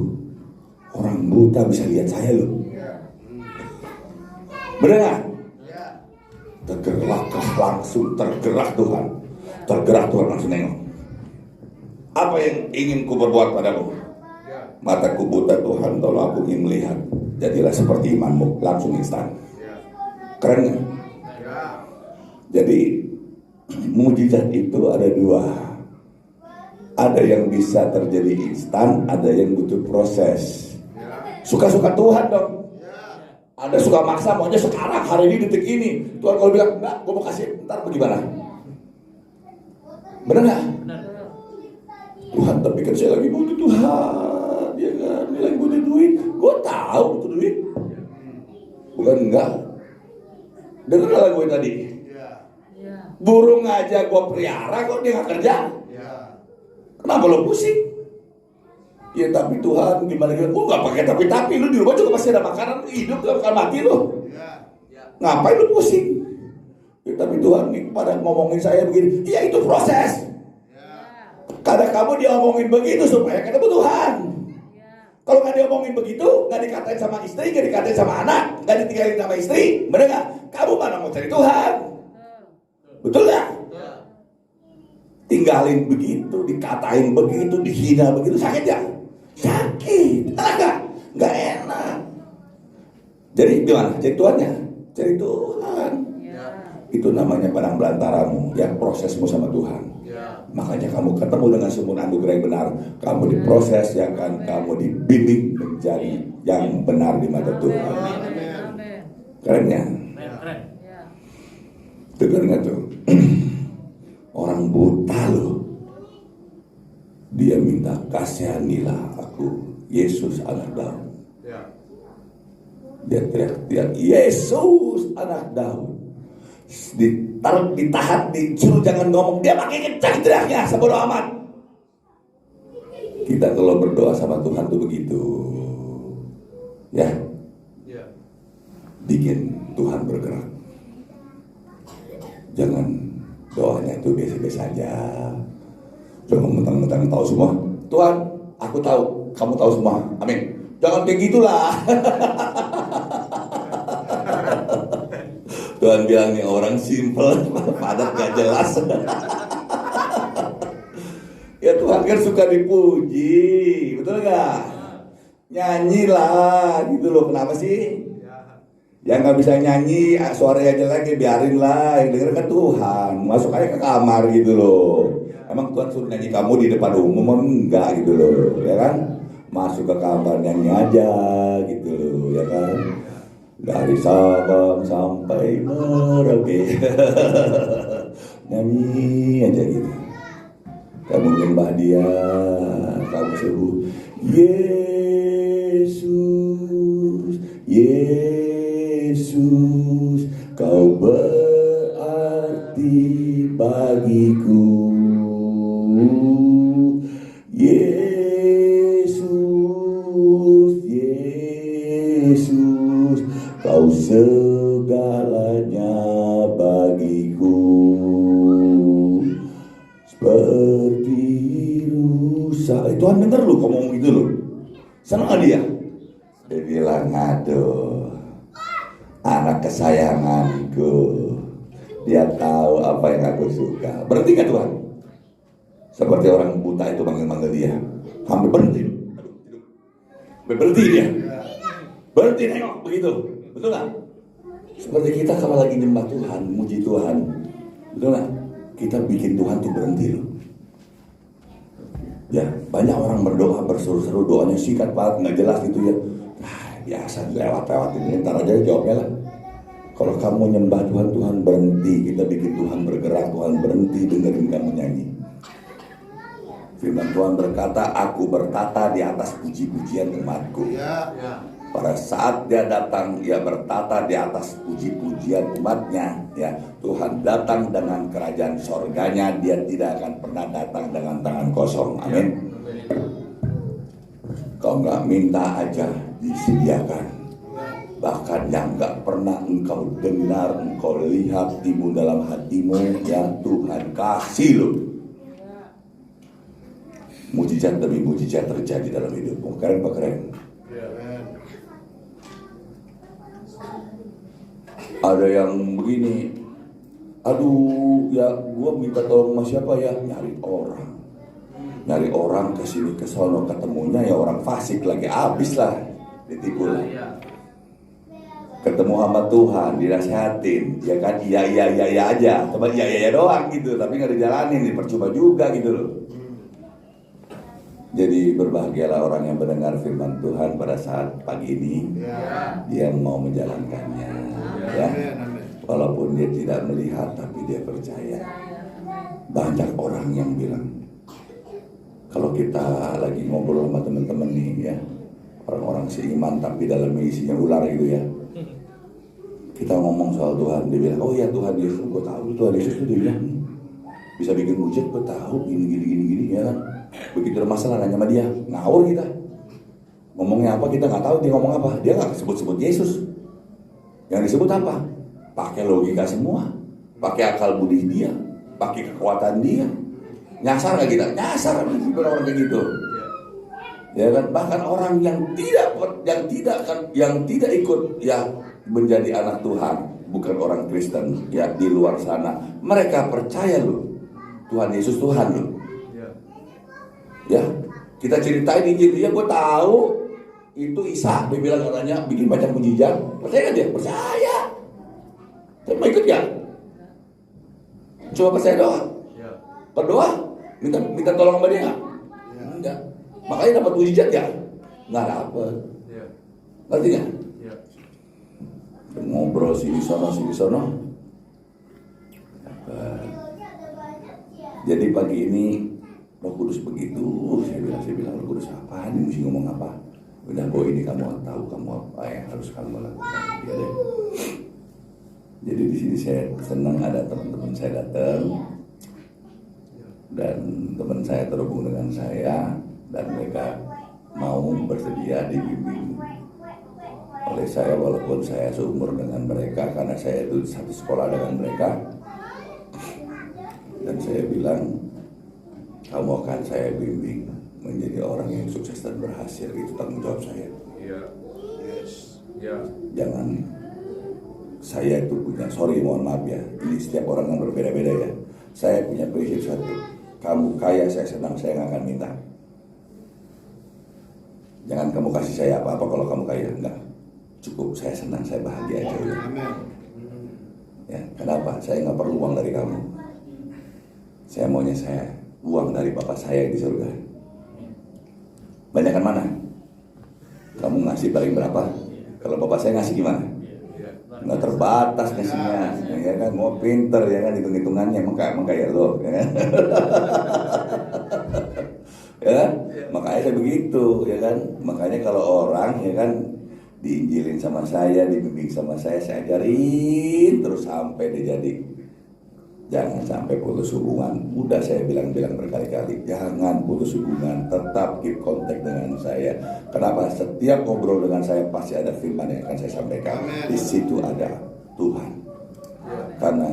Orang buta bisa lihat saya loh. Benar gak? Tergerak Tuhan. Tergerak Tuhan langsung nengok. Apa yang ingin ku berbuat padamu? Mataku buta Tuhan, tolong aku ingin melihat. Jadilah seperti imanmu. Langsung instan. Keren gak? Jadi mujizat itu ada 2. Ada yang bisa terjadi instan, ada yang butuh proses. Suka-suka Tuhan dong. Ada suka maksa, maunya sekarang, hari ini, detik ini. Tuhan kalau bilang, enggak, gue mau kasih, ntar bagaimana? Benar gak? Tuhan, tapi kan saya lagi butuh Tuhan. Dia kan, dia lagi butuh duit. Gue tahu butuh duit. Bukan enggak. Dengar lagu gue tadi. Burung aja gue pelihara kok dia gak kerja. Kenapa lo pusing? Ya tapi Tuhan gimana gitu? Gak pakai tapi lu di rumah juga pasti ada makanan, lu hidup gak bakal mati lu. Ngapain lu pusing? Ya, tapi Tuhan nih pada ngomongin saya begini. Ya itu proses. Kadang kamu diomongin begitu supaya ketemu Tuhan. Kalau nggak diomongin begitu, nggak dikatain sama istri, nggak dikatain sama anak, nggak ditinggalin sama istri, bener nggak? Kamu mana mau cari Tuhan? Betul nggak? Tinggalin begitu, dikatain begitu, dihina begitu, sakit ya? Sakit, enak nggak? Nggak enak. Jadi gimana? Cari Tuhannya? Cari Tuhan. Itu namanya padang belantaramu, ya prosesmu sama Tuhan. Makanya kamu ketemu dengan sumber anugerah yang benar. Kamu diproses, ya kan? Kamu dibimbing menjadi yang benar di mata Tuhan. Keren ya? Dengar nggak tuh? Orang buta loh. Dia minta kasihanilah aku, Yesus anak Daud. Dia teriak-teriak, Yesus anak Daud. Ditahan, disuruh jangan ngomong, dia makin kencang teriaknya, sebodoh amat. Kita kalau berdoa sama Tuhan tuh begitu, ya, bikin Tuhan bergerak. Jangan doanya itu biasa-biasa aja. Jangan mentang-mentang tahu semua. Tuhan, aku tahu, kamu tahu semua. Amin. Jangan kayak gitulah. Tuhan bilang nih orang simple, padat gak jelas. Ya Tuhan kan suka dipuji, betul gak? Nyanyilah gitu loh, kenapa sih? Yang gak bisa nyanyi, suaranya jelek ya biarin lah, yang denger kan Tuhan. Masuk aja ke kamar gitu loh. Emang Tuhan suruh nyanyi kamu di depan umum? Enggak gitu loh, ya kan? Masuk ke kamar nyanyi aja gitu loh, ya kan? Dari Sabang sampai Merauke. Nyanyi aja gitu. Kamu nyembah dia, kamu sebut Yesus, Yesus, kau berarti bagiku. Yesus, Yesus, kau segalanya bagiku. Seperti rusa. Tuhan dengar lu ngomong gitu lu. Senang gak dia? Dia bilang, aduh, anak kesayanganku. Dia tahu apa yang aku suka. Berhenti gak Tuhan? Seperti orang buta itu manggil-manggil dia. Hampir berhenti. Berhenti dia. Berhenti nengok begitu. Betul gak? Seperti kita kalau lagi nyembah Tuhan, muji Tuhan. Betul gak? Kita bikin Tuhan tuh berhenti loh. Ya, banyak orang berdoa berseru-seru, doanya singkat banget, nggak jelas gitu ya. Nah, biasa lewat-lewat ini, ntar aja jawabnya lah. Kalau kamu nyembah Tuhan, Tuhan berhenti. Kita bikin Tuhan bergerak, Tuhan berhenti dengerin kamu nyanyi. Firman Tuhan berkata, aku bertata di atas puji-pujian umatku. Pada saat dia datang, dia bertata di atas puji-pujian umatnya. Ya, Tuhan datang dengan kerajaan sorganya. Dia tidak akan pernah datang dengan tangan kosong. Amin. Kau nggak minta aja disediakan. Bahkan yang nggak pernah engkau dengar, engkau lihat timbul dalam hatimu, ya Tuhan kasih lo. Mujizat demi mujizat terjadi dalam hidupmu. Keren apa keren? Ada yang begini, aduh ya gua minta tolong sama siapa ya? Nyari orang kesini ke sono, ketemunya ya orang fasik lagi, habis lah, ditipu lah. Ketemu sama Tuhan, dinasehatin, ya kan iya aja, cuma iya doang gitu, tapi nggak dijalanin, percuma juga gitu loh. Jadi berbahagialah orang yang mendengar firman Tuhan pada saat pagi ini, dia mau menjalankannya, ya. Walaupun dia tidak melihat, tapi dia percaya. Banyak orang yang bilang, kalau kita lagi ngobrol sama teman-teman nih, ya, orang-orang seiman tapi dalamnya isinya ular gitu ya. Kita ngomong soal Tuhan, dia bilang, oh ya Tuhan Yesus, gue tahu Tuhan Yesus itu dia bilang bisa bikin mujizat, gue tahu gini ya kan. Begitu ada masalah nanya sama dia, ngawur kita. Ngomongnya apa kita nggak tahu, dia ngomong apa. Dia nggak sebut-sebut Yesus. Yang disebut apa? Pakai logika semua. pakai akal budi dia, pakai kekuatan dia. Nyasar nggak kita? Nyasar orang kayak gitu. Ya kan, bahkan orang yang tidak ikut ya menjadi anak Tuhan, bukan orang Kristen ya di luar sana, mereka percaya loh Tuhan Yesus Tuhan loh. Ya, kita ceritain Injil dia, gue tahu itu Isa, dia bilang katanya bikin banyak mujizat. Percaya dia? Percaya. Tapi mau ikut gak? Cuma percaya doang. Berdoa, minta tolong sama dia nggak? Enggak. Makanya dapat mujizat ya? Nggak dapat. Ngerti nggak? Ngobrol sini sono. Jadi pagi ini Roh Kudus begitu, saya bilang Roh Kudus apa? Ini mesti ngomong apa? Udah boy, ini kamu tahu kamu apa yang harus kamu lakukan. Ya deh. Jadi di sini saya senang ada teman-teman saya datang dan teman saya terhubung dengan saya dan mereka mau bersedia dibimbing oleh saya walaupun saya seumur dengan mereka karena saya itu satu sekolah dengan mereka. Dan saya bilang kamu akan saya bimbing menjadi orang yang sukses dan berhasil, itu tanggung jawab saya. Jangan saya itu punya, mohon maaf ya, ini setiap orang yang berbeda-beda ya. Saya punya prinsip satu, kamu kaya saya senang, saya nggak akan minta. Jangan kamu kasih saya apa-apa kalau kamu kaya, enggak. Cukup saya senang, saya bahagia aja ya. Ya, kenapa? Saya nggak perlu uang dari kamu. Saya maunya uang dari Bapak saya di surga. Banyakan mana? Kamu ngasih paling berapa? Kalau Bapak saya ngasih gimana? Nggak terbatas ngasihnya, ya kan? Mau pinter ya kan, hitung-hitungannya emang kayak lo, ya kan? Ya kan? Makanya saya begitu, ya kan? Makanya kalau orang ya kan diinjilin sama saya, dibimbing sama saya ajarin terus sampai dia jadi. Jangan sampai putus hubungan. Udah saya bilang berkali-kali, jangan putus hubungan, tetap keep kontak dengan saya. Kenapa? Setiap ngobrol dengan saya pasti ada firman yang akan saya sampaikan. Di situ ada Tuhan. Karena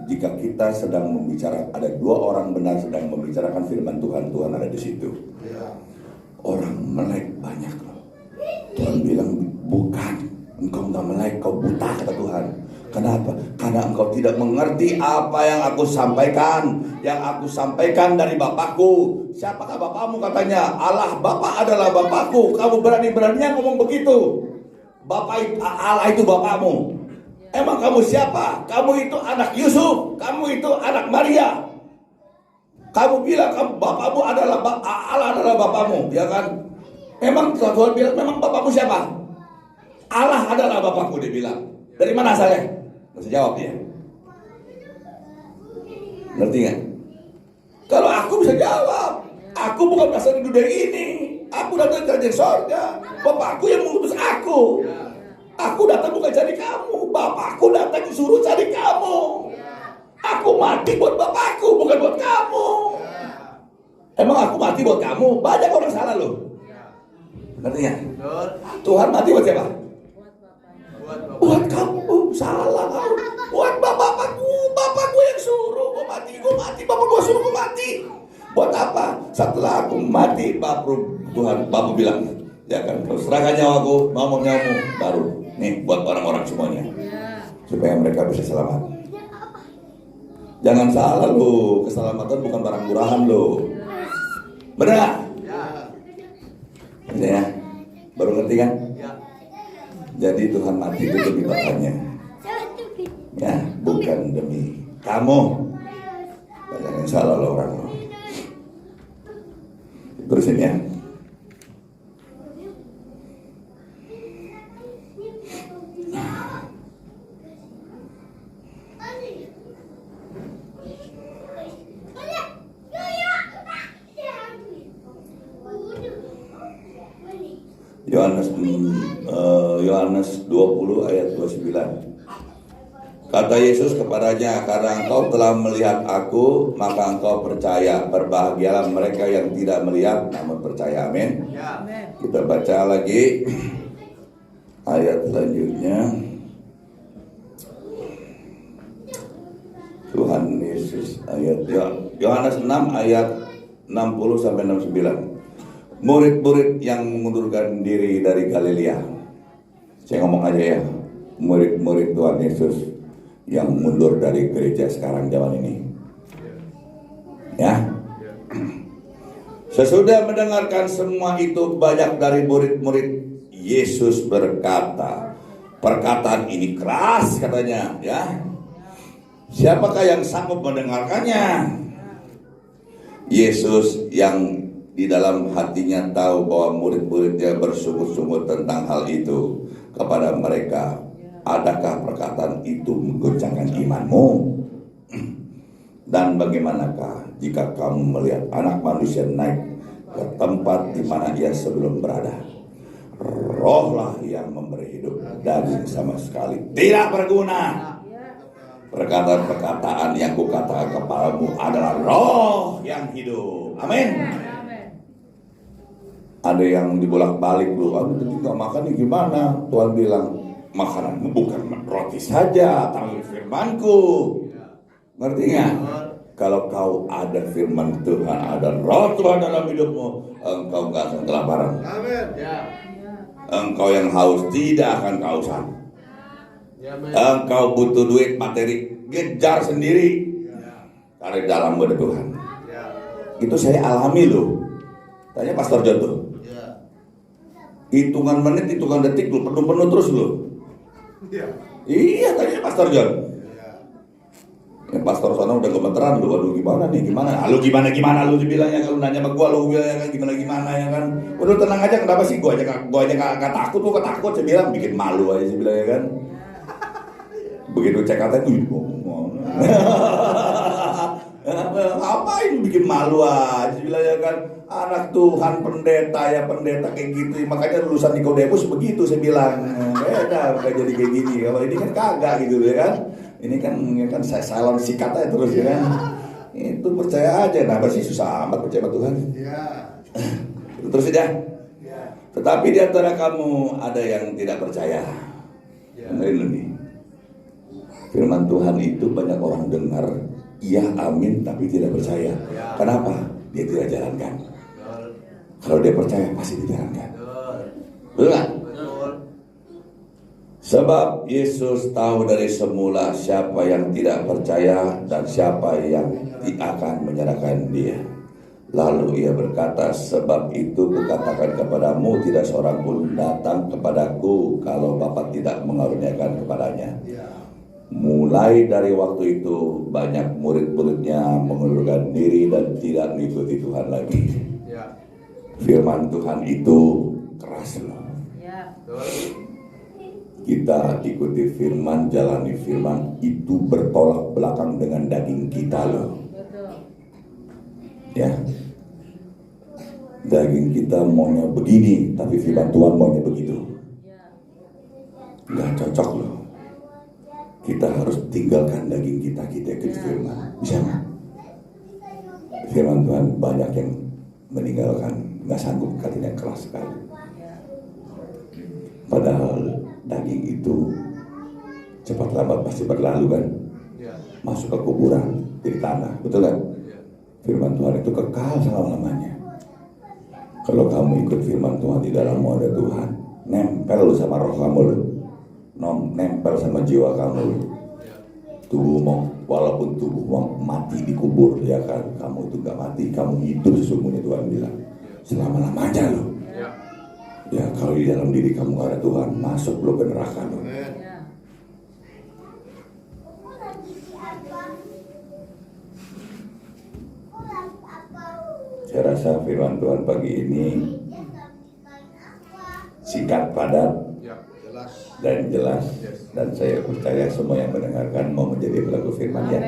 jika kita sedang membicarakan, ada dua orang benar sedang membicarakan firman Tuhan, Tuhan ada di situ. Orang melek banyak loh. Tuhan bilang bukan, engkau nggak melek, kau buta kata Tuhan. Kenapa? Karena engkau tidak mengerti apa yang aku sampaikan. Yang aku sampaikan dari Bapakku. Siapakah Bapakmu katanya? Allah, Bapak adalah Bapakku. Kamu berani-beraninya ngomong begitu. Allah itu Bapakmu. Emang kamu siapa? Kamu itu anak Yusuf. Kamu itu anak Maria. Kamu bilang Bapakmu adalah Allah adalah Bapakmu, ya kan? Memang Tuhan bilang, memang Bapakmu siapa? Allah adalah Bapakku, dia bilang. Dari mana asalnya? Masih jawab dia. Ngerti nggak? Kalau aku bisa jawab, aku bukan berasal dari dunia ini. Aku datang dari surga. Bapakku yang mengutus aku. Aku datang bukan cari kamu. Bapakku datang disuruh cari kamu. Aku mati buat Bapakku, bukan buat kamu. Emang aku mati buat kamu? Banyak orang salah loh. Ngerti nggak? Tuhan mati buat siapa? Buat kamu, salah kamu. Buat bapakku yang suruh gue mati, bapak gue suruh gue mati. Buat apa? Setelah aku mati, Tuhan, Bapak bilang, ya kan, serahkan nyawaku, mau nyawamu, baru nih buat orang-orang semuanya, supaya mereka bisa selamat. Jangan salah lo, keselamatan bukan barang murahan lo. Benar? Ya, baru ngerti kan? Jadi Tuhan mati itu demi Bapaknya, ya, bukan demi kamu. Banyak yang salah lo orang lo. Terusin ya. Yohanes 20 ayat 29. Kata Yesus kepadanya, karena engkau telah melihat aku, maka engkau percaya. Berbahagialah mereka yang tidak melihat namun percaya. Amin. Kita baca lagi ayat selanjutnya. Tuhan Yesus ayat Yohanes 6 ayat 60 sampai 69. Murid-murid yang mengundurkan diri dari Galilea. Saya ngomong aja ya, murid-murid Tuhan Yesus yang mundur dari gereja sekarang zaman ini. Ya. Sesudah mendengarkan semua itu, banyak dari murid-murid Yesus berkata, perkataan ini keras katanya, ya. Siapakah yang sanggup mendengarkannya? Yesus yang di dalam hatinya tahu bahwa murid-muridnya bersungut-sungut tentang hal itu, kepada mereka, adakah perkataan itu menggoncangkan imanmu? Dan bagaimanakah jika kamu melihat anak manusia naik ke tempat di mana ia sebelum berada? Rohlah yang memberi hidup, daging sama sekali tidak berguna. Perkataan-perkataan yang kukatakan kepadamu adalah roh yang hidup. Amin. Ada yang dibolak-balik dulu, aduh tadi gak makan nih gimana? Tuhan bilang, makananmu bukan roti saja, tapi firmanku. Ngerti gak? Kalau kau ada firman Tuhan, ada roh Tuhan dalam hidupmu, engkau gak akan kelaparan. Amin. Engkau yang haus tidak akan kehausan. Engkau butuh duit materi, kejar sendiri. Karena di dalam ada Tuhan. Itu saya alami loh. Tanya Pastor John tuh. Hitungan menit, hitungan detik loh, penuh-penuh terus loh. Iya, tanya Pastor John. Ya, Pastor sana udah gemeteran lu, aduh gimana nih, gimana? Lu gimana lu dibilangnya, kalau nanya sama gua lu bilangnya kan gimana ya kan? Udah tenang aja, kenapa sih gua aja gak takut, lu ketakut, saya bilang bikin malu aja sih bilangnya kan. Begitu cek katanya, apa ini bikin malu aja bilangnya kan? Anak Tuhan pendeta ya pendeta kayak gitu, makanya lulusan Nikodemus begitu saya bilang. Beda, gak jadi kayak gini. Kalau ini kan kagak gitu ya kan? Ini kan saya salon sikat aja terus ya kan. Itu percaya aja, kenapa sih susah amat percaya sama Tuhan? Itu terus aja. Tetapi di antara kamu ada yang tidak percaya. Dengerin nih. Firman Tuhan itu banyak orang dengar, iya amin, tapi tidak percaya. Kenapa? Dia tidak jalankan. Kalau dia percaya pasti dijalankan. Betul kan? Sebab Yesus tahu dari semula siapa yang tidak percaya dan siapa yang akan menyerahkan dia. Lalu ia berkata, sebab itu kukatakan kepadamu, tidak seorang pun datang kepadaku kalau Bapa tidak mengaruniakan kepadanya. Mulai dari waktu itu banyak murid-muridnya mengundurkan diri dan tidak mengikuti Tuhan lagi. Firman Tuhan itu keras loh. Kita ikuti firman, jalani firman, itu bertolak belakang dengan daging kita loh. Ya, daging kita maunya begini, tapi firman Tuhan maunya begitu. Gak cocok loh. Kita harus tinggalkan daging kita ikut firman. Bisa nggak? Firman Tuhan banyak yang meninggalkan, nggak sanggup, katanya keras sekali. Padahal daging itu cepat lambat pasti berlalu kan, masuk ke kuburan, jadi tanah, betul kan? Firman Tuhan itu kekal selama-lamanya. Kalau kamu ikut firman Tuhan, di dalammu ada Tuhan, nempel sama roh kamu lu, nempel sama jiwa kamu lu. Tubuhmu, walaupun tubuhmu mati dikubur, ya kan, kamu itu gak mati, kamu hidup sesungguhnya. Tuhan bilang selama-lamanya loh. Ya, kalau di dalam diri kamu gak ada Tuhan, masuk lo ke neraka lo. Saya rasa firman Tuhan pagi ini singkat, padat, dan jelas. Dan saya percaya semua yang mendengarkan mau menjadi pelaku firman ya.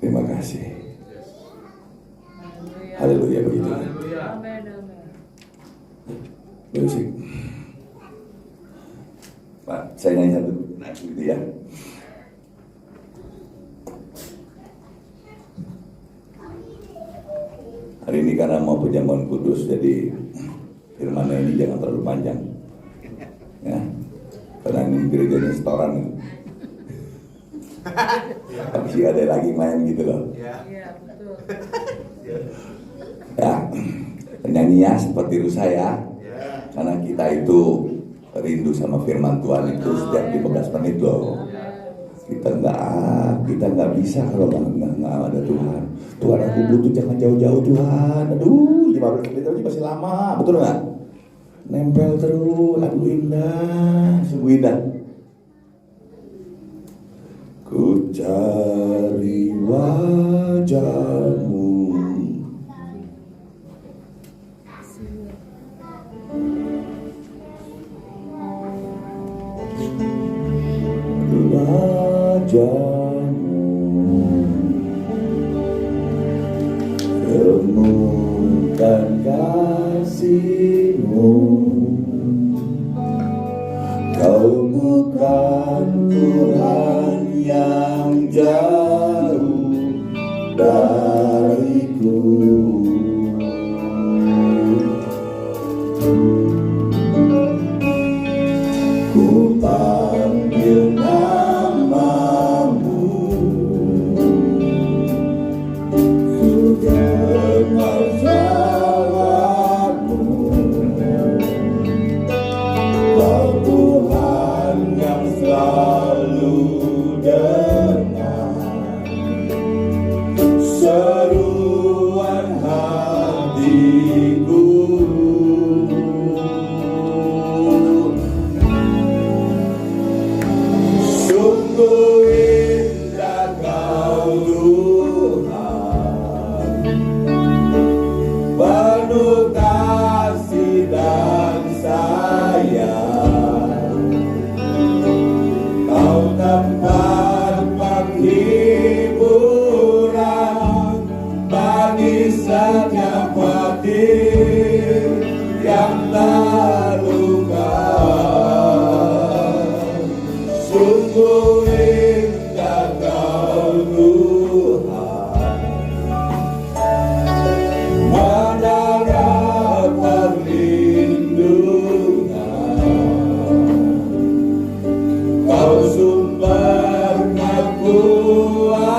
Terima kasih. Haleluya, begitu. Musik. Pak, saya nanya satu, nah gitu ya. Hari ini karena mau perjamuan kudus, jadi firmannya ini jangan terlalu panjang, ya. Karena ini gerejanya setoran itu. Habis itu ada lagi main gitu loh. Iya, betul. Ya, penyanyinya seperti Rusa ya. Karena kita itu rindu sama firman Tuhan itu setiap 15 menit loh. Kita nggak bisa kalau nggak ada Tuhan. Tuhan, aku butuh, jangan jauh-jauh Tuhan. Aduh, 15 menit aja masih lama, betul nggak? Nempel terus, aduh indah, sungguh indah. Ku cari wajahmu, wajahmu, temukan kasihmu. Kau bukan Tuhan yang jauh dariku. Ku panggil namamu, ku dengar suaramu. Kau Tuhan yang selalu dengar seruan hatiku. Sungguh indah Kau Tuhan, penuh kasih dan sayang. Kau tempat penghiburan bagi setiap hati yang terluka. Sungguh indah Kau Tuhan, menara perlindungan. Kau sumber kekuatan.